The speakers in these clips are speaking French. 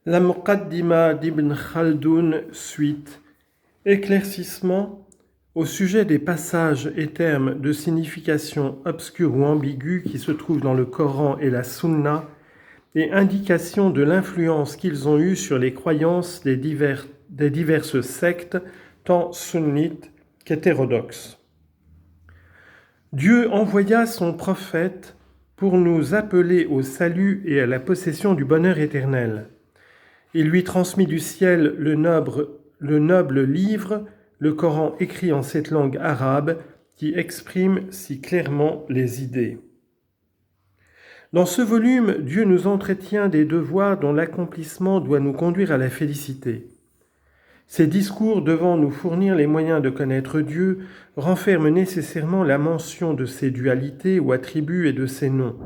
La Muqaddima d'Ibn Khaldoun suite. Éclaircissement au sujet des passages et termes de signification obscure ou ambiguë qui se trouvent dans le Coran et la Sunna et indication de l'influence qu'ils ont eue sur les croyances des diverses sectes, tant sunnites qu'hétérodoxes. Dieu envoya son prophète pour nous appeler au salut et à la possession du bonheur éternel. Il lui transmit du ciel le noble livre, le Coran écrit en cette langue arabe qui exprime si clairement les idées. Dans ce volume, Dieu nous entretient des devoirs dont l'accomplissement doit nous conduire à la félicité. Ces discours devant nous fournir les moyens de connaître Dieu renferment nécessairement la mention de ses dualités ou attributs et de ses noms.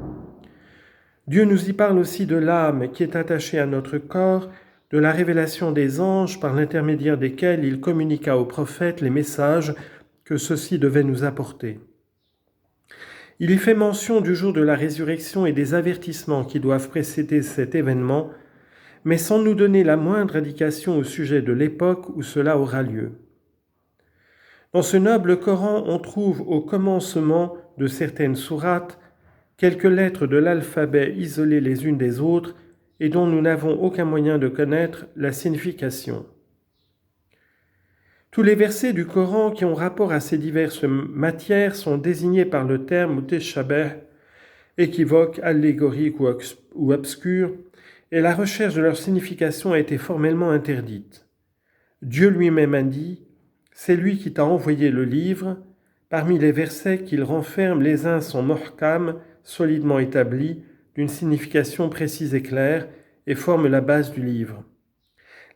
Dieu nous y parle aussi de l'âme qui est attachée à notre corps, de la révélation des anges par l'intermédiaire desquels il communiqua aux prophètes les messages que ceux-ci devaient nous apporter. Il y fait mention du jour de la résurrection et des avertissements qui doivent précéder cet événement, mais sans nous donner la moindre indication au sujet de l'époque où cela aura lieu. Dans ce noble Coran, on trouve au commencement de certaines sourates quelques lettres de l'alphabet isolées les unes des autres et dont nous n'avons aucun moyen de connaître la signification. Tous les versets du Coran qui ont rapport à ces diverses matières sont désignés par le terme mutashabih, équivoque, allégorique ou obscur, et la recherche de leur signification a été formellement interdite. Dieu lui-même a dit « C'est lui qui t'a envoyé le livre. Parmi les versets qu'il renferme, les uns sont muhkam, solidement établis, d'une signification précise et claire, et forment la base du livre.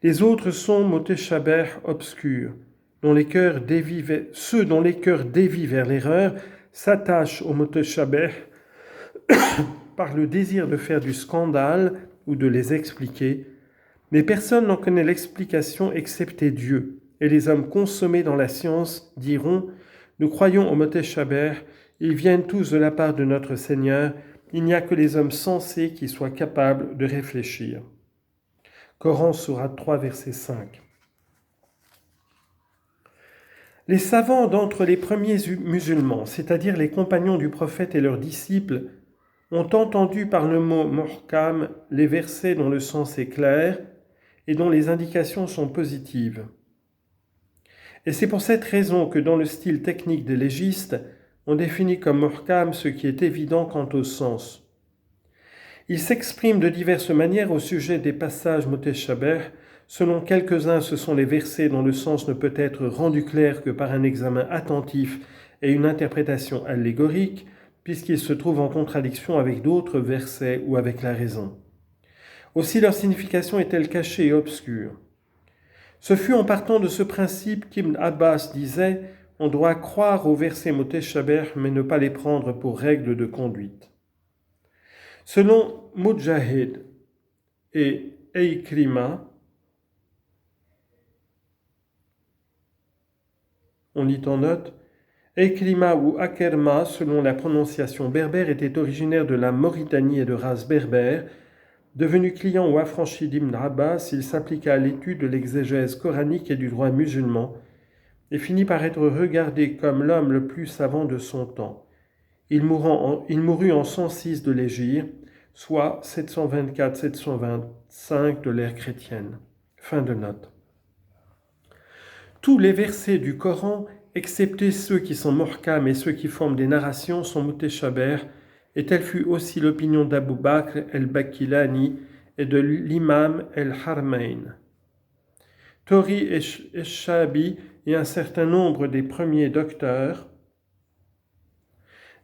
Les autres sont mutashabih, obscurs, ceux dont les cœurs dévient vers l'erreur s'attachent au mutashabih par le désir de faire du scandale ou de les expliquer, mais personne n'en connaît l'explication excepté Dieu, et les hommes consommés dans la science diront « Nous croyons au mutashabih, ils viennent tous de la part de notre Seigneur, il n'y a que les hommes sensés qui soient capables de réfléchir. » Coran, sourate 3, verset 5. Les savants d'entre les premiers musulmans, c'est-à-dire les compagnons du prophète et leurs disciples, ont entendu par le mot muhkam les versets dont le sens est clair et dont les indications sont positives. Et c'est pour cette raison que dans le style technique des légistes, on définit comme muhkam ce qui est évident quant au sens. Ils s'expriment de diverses manières au sujet des passages mutashabih. Selon quelques-uns, ce sont les versets dont le sens ne peut être rendu clair que par un examen attentif et une interprétation allégorique, puisqu'ils se trouvent en contradiction avec d'autres versets ou avec la raison. Aussi leur signification est-elle cachée et obscure. Ce fut en partant de ce principe qu'Ibn Abbas disait « On doit croire aux versets mutashabih mais ne pas les prendre pour règle de conduite ». Selon Mujahid et Ikrima, on lit en note, Ikrima ou Akerma, selon la prononciation berbère, était originaire de la Mauritanie et de race berbère. Devenu client ou affranchi d'Ibn Abbas, il s'appliqua à l'étude de l'exégèse coranique et du droit musulman et finit par être regardé comme l'homme le plus savant de son temps. Il mourut en 106 de l'Hégire, soit 724-725 de l'ère chrétienne. Fin de note. Tous les versets du Coran, excepté ceux qui sont muhkam et ceux qui forment des narrations, sont mutashabih, et telle fut aussi l'opinion d'Abu Bakr el-Bakilani et de l'imam el-Harmain. Tori et Shabi et un certain nombre des premiers docteurs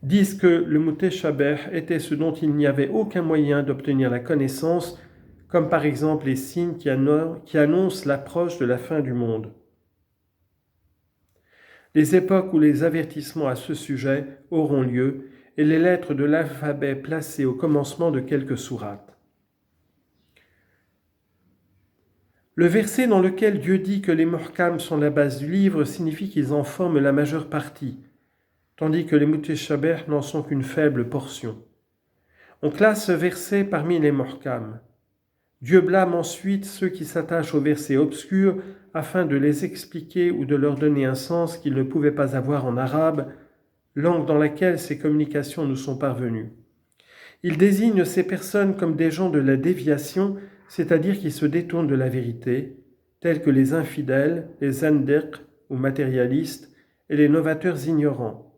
disent que le mutashabih était ce dont il n'y avait aucun moyen d'obtenir la connaissance, comme par exemple les signes qui annoncent l'approche de la fin du monde. Les époques où les avertissements à ce sujet auront lieu et les lettres de l'alphabet placées au commencement de quelques sourates. Le verset dans lequel Dieu dit que les muhkam sont la base du livre signifie qu'ils en forment la majeure partie, tandis que les mutashabih n'en sont qu'une faible portion. On classe ce verset parmi les muhkam. Dieu blâme ensuite ceux qui s'attachent aux versets obscurs afin de les expliquer ou de leur donner un sens qu'ils ne pouvaient pas avoir en arabe, langue dans laquelle ces communications nous sont parvenues. Il désigne ces personnes comme des gens de la déviation, c'est-à-dire qui se détournent de la vérité, tels que les infidèles, les zandiq ou matérialistes et les novateurs ignorants,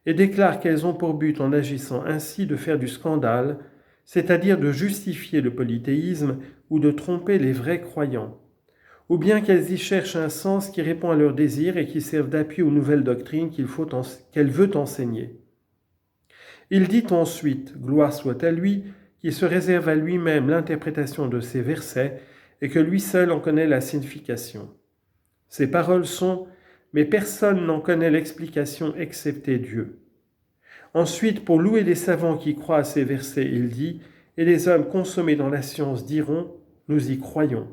et déclare qu'elles ont pour but en agissant ainsi de faire du scandale, c'est-à-dire de justifier le polythéisme ou de tromper les vrais croyants, ou bien qu'elles y cherchent un sens qui répond à leurs désirs et qui servent d'appui aux nouvelles doctrines qu'elle veut enseigner. Il dit ensuite, gloire soit à lui, qui se réserve à lui-même l'interprétation de ces versets et que lui seul en connaît la signification. Ces paroles sont « Mais personne n'en connaît l'explication excepté Dieu ». Ensuite, pour louer les savants qui croient à ces versets, il dit « Et les hommes consommés dans la science diront « Nous y croyons ».